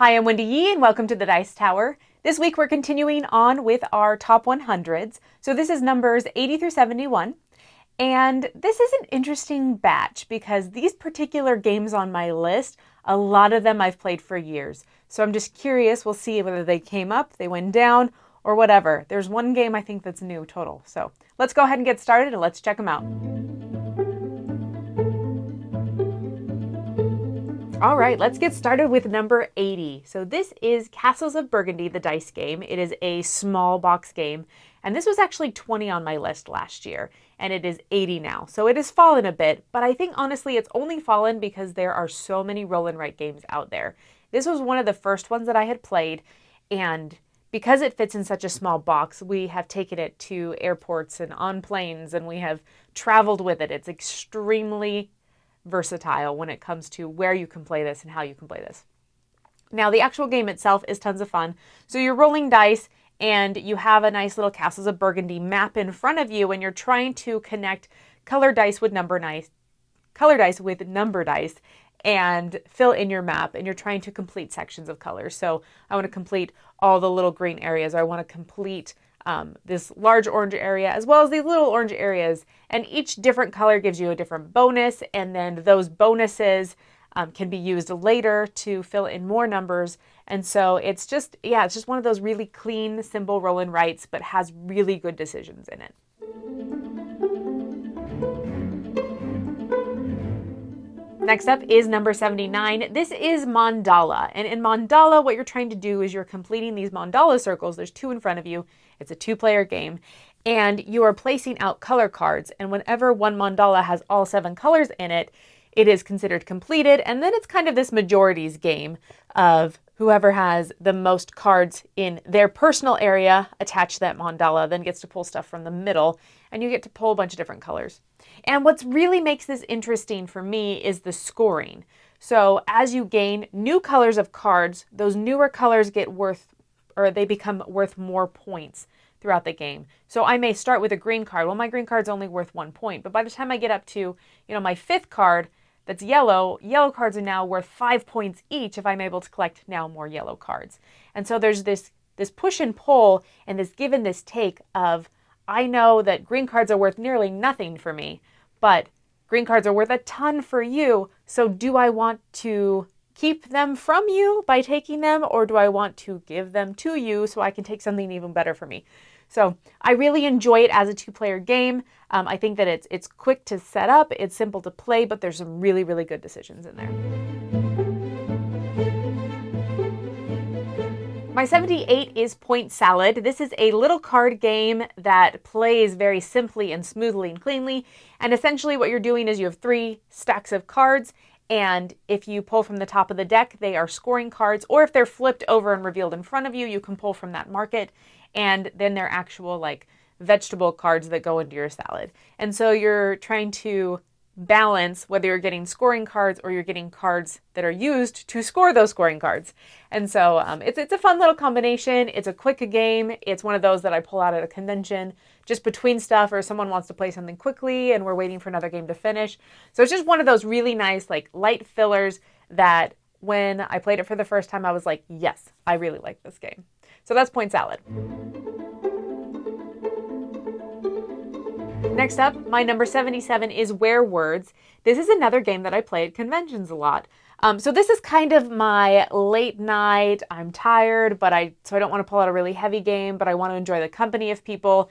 Hi, I'm Wendy Yi and welcome to the Dice Tower. This week we're continuing on with our top 100s. So this is numbers 80 through 71. And this is an interesting batch because these particular games on my list, a lot of them I've played for years. So I'm just curious, we'll see whether they came up, they went down, or whatever. There's one game I think that's new total. So let's go ahead and get started and let's check them out. All right, let's get started with number 80. So this is Castles of Burgundy, the dice game. It is a small box game, and this was actually 20 on my list last year, and it is 80 now. So it has fallen a bit, but I think honestly it's only fallen because there are so many roll and write games out there. This was one of the first ones that I had played, and because it fits in such a small box, we have taken it to airports and on planes, and we have traveled with it. It's extremely versatile when it comes to where you can play this and how you can play this. Now, the actual game itself is tons of fun. So you're rolling dice and you have a nice little Castles of Burgundy map in front of you, and you're trying to connect color dice with number dice and fill in your map, and you're trying to complete sections of colors. So I want to complete all the little green areas, or I want to complete this large orange area as well as these little orange areas, and each different color gives you a different bonus, and then those bonuses can be used later to fill in more numbers. And so it's just one of those really clean, simple roll and writes, but has really good decisions in it. Next up is number 79. This is Mandala. And in Mandala, what you're trying to do is you're completing these Mandala circles. There's two in front of you. It's a two-player game. And you are placing out color cards. And whenever one Mandala has all 7 colors in it, it is considered completed. And then it's kind of this majorities game of whoever has the most cards in their personal area attached to that mandala then gets to pull stuff from the middle, and you get to pull a bunch of different colors. And what really makes this interesting for me is the scoring. So as you gain new colors of cards, those newer colors they become worth more points throughout the game. So I may start with a green card. Well, my green card's only worth 1 point, but by the time I get up to, my 5th card, that's yellow cards are now worth 5 points each if I'm able to collect now more yellow cards. And so there's this push and pull and this give and this take of, I know that green cards are worth nearly nothing for me, but green cards are worth a ton for you. So do I want to keep them from you by taking them, or do I want to give them to you so I can take something even better for me? So I really enjoy it as a 2-player game. I think that it's quick to set up, it's simple to play, but there's some really, really good decisions in there. My 78 is Point Salad. This is a little card game that plays very simply and smoothly and cleanly. And essentially what you're doing is you have 3 stacks of cards, and if you pull from the top of the deck, they are scoring cards, or if they're flipped over and revealed in front of you, you can pull from that market, and then they're actual vegetable cards that go into your salad. And so you're trying to balance whether you're getting scoring cards or you're getting cards that are used to score those scoring cards. And so it's a fun little combination. It's a quick game. It's one of those that I pull out at a convention just between stuff, or someone wants to play something quickly and we're waiting for another game to finish. So it's just one of those really nice light fillers that when I played it for the first time, I was like, yes, I really like this game. So that's Point Salad. Next up, my number 77 is Where Words. This is another game that I play at conventions a lot. So this is kind of my late night, I'm tired, so I don't want to pull out a really heavy game, but I want to enjoy the company of people.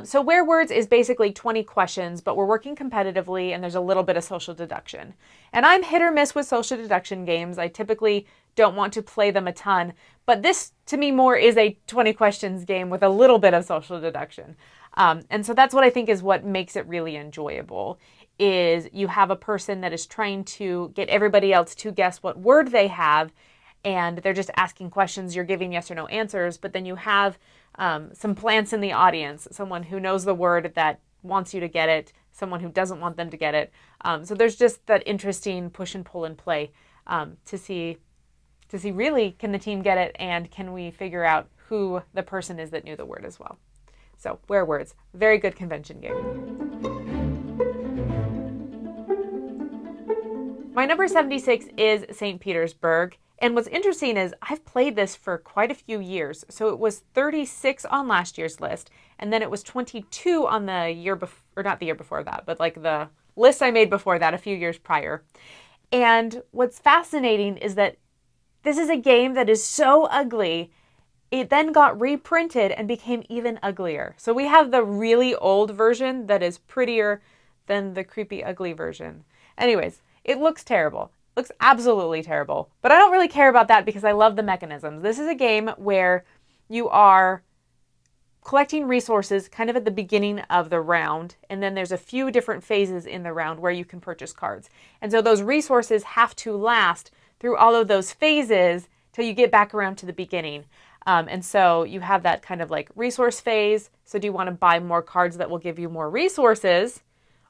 So Where Words is basically 20 questions, but we're working competitively and there's a little bit of social deduction. And I'm hit or miss with social deduction games. I typically don't want to play them a ton, but this to me more is a 20 questions game with a little bit of social deduction. And so that's what I think is what makes it really enjoyable, is you have a person that is trying to get everybody else to guess what word they have, and they're just asking questions. You're giving yes or no answers, but then you have some plants in the audience, someone who knows the word that wants you to get it, someone who doesn't want them to get it. So there's just that interesting push and pull and play to see really, can the team get it, and can we figure out who the person is that knew the word as well. So, Where Words, very good convention game. My number 76 is St. Petersburg, And what's interesting is I've played this for quite a few years. So it was 36 on last year's list, and then it was 22 on the year before, or not the year before that, but like the list I made before that a few years prior. And what's fascinating is that this is a game that is so ugly, it then got reprinted and became even uglier. So we have the really old version that is prettier than the creepy, ugly version. Anyways, it looks terrible. Looks absolutely terrible. But I don't really care about that because I love the mechanisms. This is a game where you are collecting resources kind of at the beginning of the round, and then there's a few different phases in the round where you can purchase cards. And so those resources have to last through all of those phases till you get back around to the beginning. And so you have that kind of like resource phase. So do you want to buy more cards that will give you more resources?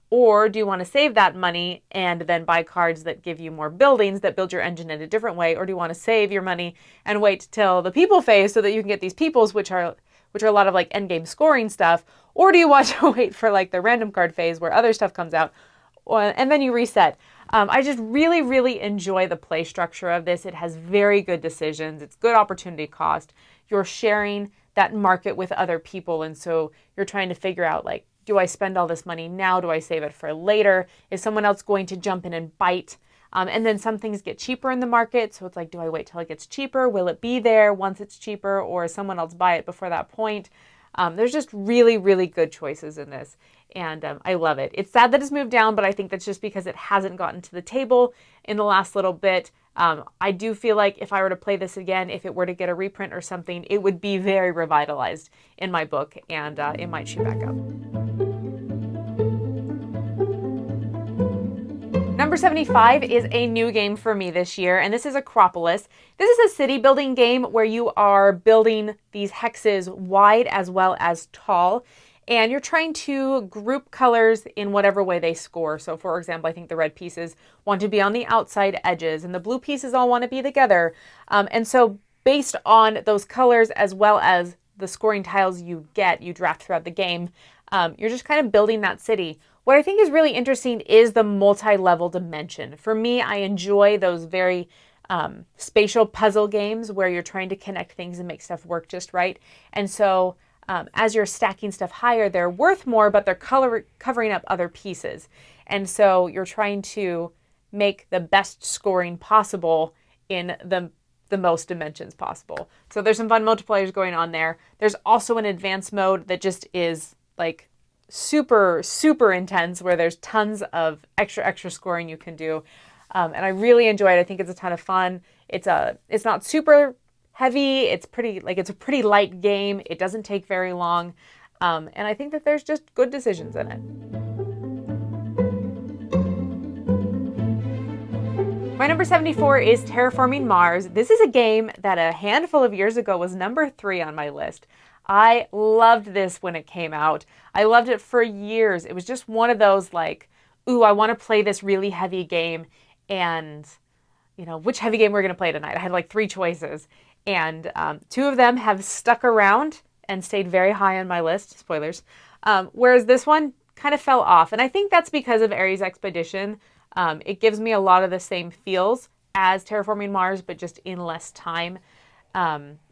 Or do you want to save that money and then buy cards that give you more buildings that build your engine in a different way? Or do you want to save your money and wait till the people phase so that you can get these peoples, which are a lot of like endgame scoring stuff? Or do you want to wait for like the random card phase where other stuff comes out and then you reset? I just really, really enjoy the play structure of this. It has very good decisions. It's good opportunity cost. You're sharing that market with other people. And so you're trying to figure out like, do I spend all this money now? Do I save it for later? Is someone else going to jump in and bite? And then some things get cheaper in the market. So it's like, do I wait till it gets cheaper? Will it be there once it's cheaper? Or is someone else buy it before that point? There's just really, really good choices in this. And I love it. It's sad that it's moved down, but I think that's just because it hasn't gotten to the table in the last little bit. I do feel like if I were to play this again, if it were to get a reprint or something, it would be very revitalized in my book, and it might shoot back up. Number 75 is a new game for me this year, and this is Acropolis. This is a city building game where you are building these hexes wide as well as tall, and you're trying to group colors in whatever way they score. So for example, I think the red pieces want to be on the outside edges, and the blue pieces all want to be together. And so based on those colors as well as the scoring tiles you draft throughout the game, you're just kind of building that city. What I think is really interesting is the multi-level dimension. For me, I enjoy those very spatial puzzle games where you're trying to connect things and make stuff work just right. And so as you're stacking stuff higher, they're worth more, but they're covering up other pieces. And so you're trying to make the best scoring possible in the most dimensions possible. So there's some fun multipliers going on there. There's also an advanced mode that just is like super, super intense where there's tons of extra scoring you can do. And I really enjoy it. I think it's a ton of fun. It's not super heavy. It's a pretty light game. It doesn't take very long. And I think that there's just good decisions in it. My number 74 is Terraforming Mars. This is a game that a handful of years ago was number 3 on my list. I loved this when it came out. I loved it for years. It was just one of those like, ooh, I want to play this really heavy game, and which heavy game we're going to play tonight. I had like 3 choices, and 2 of them have stuck around and stayed very high on my list. Spoilers. Whereas this one kind of fell off, and I think that's because of Ares Expedition. It gives me a lot of the same feels as Terraforming Mars, but just in less time.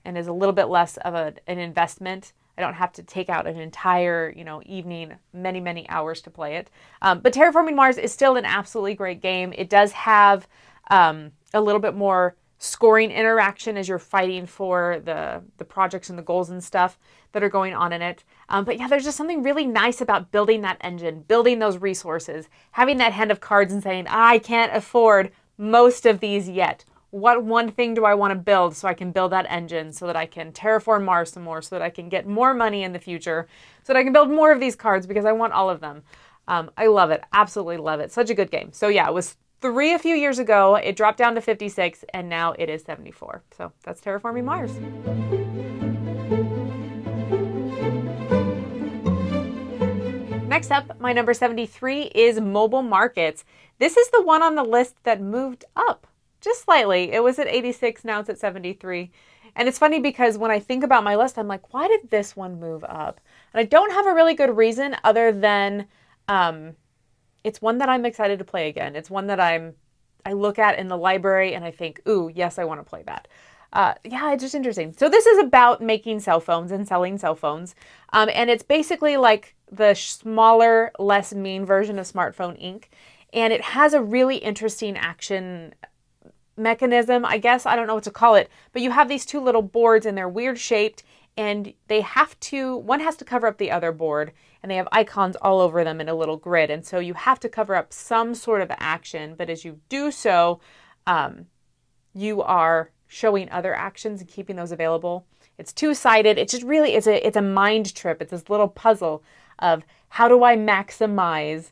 And is a little bit less of an investment. I don't have to take out an entire, evening, many hours to play it. But Terraforming Mars is still an absolutely great game. It does have a little bit more scoring interaction as you're fighting for the projects and the goals and stuff that are going on in it. But yeah, there's just something really nice about building that engine, building those resources, having that hand of cards and saying, I can't afford most of these yet. What one thing do I want to build so I can build that engine, so that I can terraform Mars some more, so that I can get more money in the future, so that I can build more of these cards because I want all of them. I love it. Absolutely love it. Such a good game. So yeah, it was 3 a few years ago. It dropped down to 56, and now it is 74. So that's Terraforming Mars. Next up, my number 73 is Mobile Markets. This is the one on the list that moved up. Just slightly. It was at 86, now it's at 73. And it's funny because when I think about my list, I'm like, why did this one move up? And I don't have a really good reason other than it's one that I'm excited to play again. It's one that I'm I look at in the library and I think, ooh, yes, I want to play that. Yeah, it's just interesting. So this is about making cell phones and selling cell phones. And it's basically like the smaller, less mean version of Smartphone Inc. And it has a really interesting action mechanism, I guess. I don't know what to call it. But you have these two little boards and they're weird shaped. And one has to cover up the other board. And they have icons all over them in a little grid. And so you have to cover up some sort of action. But as you do so, you are showing other actions and keeping those available. It's two-sided. It's just really, it's a mind trip. It's this little puzzle of how do I maximize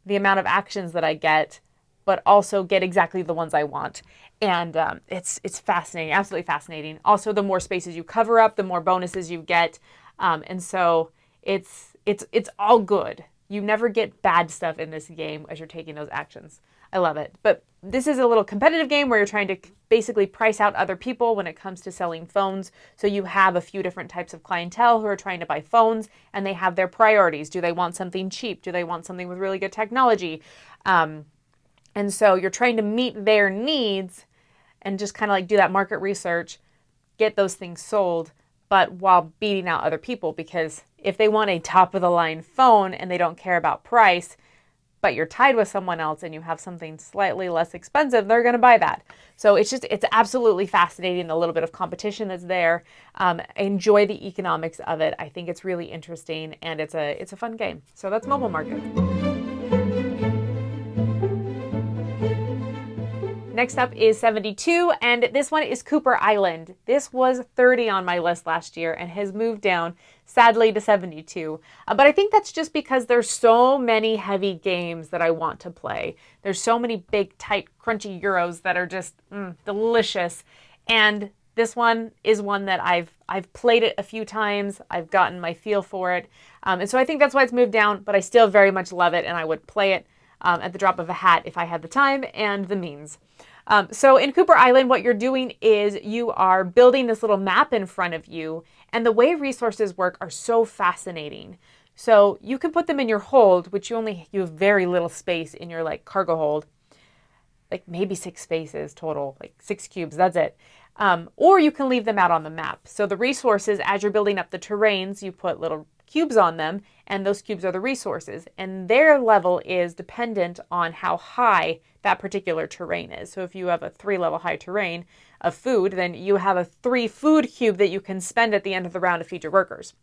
the amount of actions that I get, but also get exactly the ones I want. And it's fascinating, absolutely fascinating. Also, the more spaces you cover up, the more bonuses you get. And so it's all good. You never get bad stuff in this game as you're taking those actions. I love it. But this is a little competitive game where you're trying to basically price out other people when it comes to selling phones. So you have a few different types of clientele who are trying to buy phones, and they have their priorities. Do they want something cheap? Do they want something with really good technology? And so you're trying to meet their needs and just kind of like do that market research, get those things sold, but while beating out other people. Because if they want a top of the line phone and they don't care about price, but you're tied with someone else and you have something slightly less expensive, they're going to buy that. So it's absolutely fascinating, the little bit of competition that's there. I enjoy the economics of it. I think it's really interesting, and it's a fun game. So that's Mobile Market. Next up is 72, and this one is Cooper Island. This was 30 on my list last year and has moved down, sadly, to 72. But I think that's just because there's so many heavy games that I want to play. There's so many big, tight, crunchy Euros that are just delicious. And this one is one that I've played it a few times. I've gotten my feel for it. And so I think that's why it's moved down, but I still very much love it, and I would play it at the drop of a hat if I had the time and the means. So in Cooper Island, what you're doing is you are building this little map in front of you, and the way resources work are so fascinating. So you can put them in your hold, which you have very little space in your like cargo hold, like maybe 6 spaces total, like 6 cubes, that's it. Or you can leave them out on the map. So the resources, as you're building up the terrains, you put little cubes on them, and those cubes are the resources, and their level is dependent on how high that particular terrain is. So if you have a 3-level high terrain of food, then you have a 3 food cube that you can spend at the end of the round to feed your workers.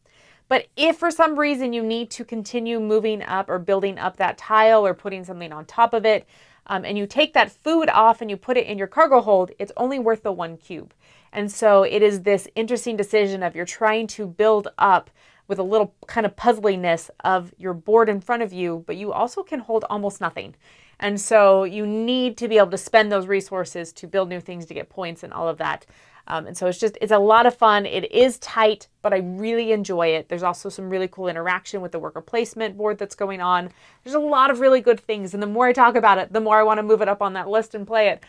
But if for some reason you need to continue moving up or building up that tile or putting something on top of it, and you take that food off and you put it in your cargo hold, it's only worth the 1 cube. And so it is this interesting decision of you're trying to build up with a little kind of puzzliness of your board in front of you, but you also can hold almost nothing. And so you need to be able to spend those resources to build new things, to get points and all of that. And so it's a lot of fun. It is tight, but I really enjoy it. There's also some really cool interaction with the worker placement board that's going on. There's a lot of really good things. And the more I talk about it, the more I want to move it up on that list and play it.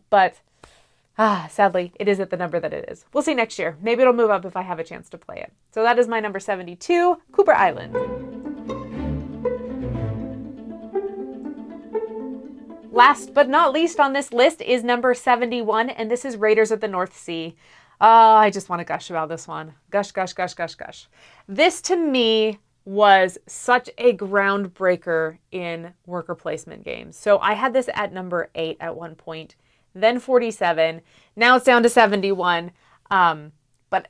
But sadly, it is at the number that it is. We'll see next year. Maybe it'll move up if I have a chance to play it. So that is my number 72, Cooper Island. Last but not least on this list is number 71, and this is Raiders of the North Sea. I just want to gush about this one. Gush, gush, gush, gush, gush. This to me was such a groundbreaker in worker placement games. So I had this at number 8 at one point, then 47. Now it's down to 71. But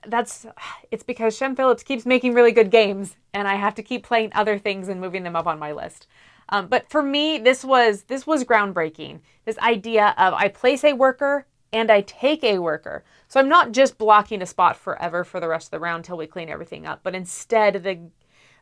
it's because Shem Phillips keeps making really good games, and I have to keep playing other things and moving them up on my list. But for me, this was groundbreaking. This idea of I place a worker and I take a worker. So I'm not just blocking a spot forever for the rest of the round till we clean everything up, but instead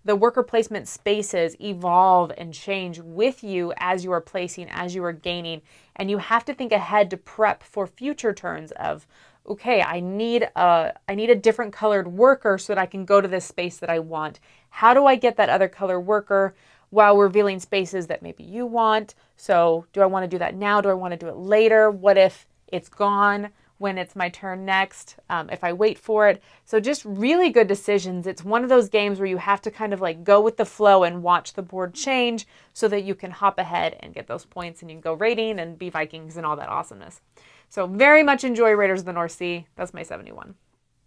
the worker placement spaces evolve and change with you as you are placing, as you are gaining, and you have to think ahead to prep for future turns of, okay, I need a different colored worker so that I can go to this space that I want. How do I get that other color worker while revealing spaces that maybe you want? So do I want to do that now? Do I want to do it later? What if it's gone? when it's my turn next, if I wait for it. So just really good decisions. It's one of those games where you have to kind of like go with the flow and watch the board change so that you can hop ahead and get those points and you can go raiding and be Vikings and all that awesomeness. So very much enjoy Raiders of the North Sea. That's my 71.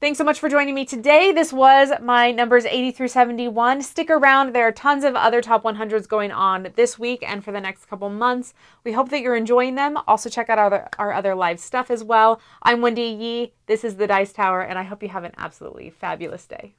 Thanks so much for joining me today. This was my numbers 80 through 71. Stick around. There are tons of other top 100s going on this week and for the next couple months. We hope that you're enjoying them. Also check out our other live stuff as well. I'm Wendy Yi. This is the Dice Tower, and I hope you have an absolutely fabulous day.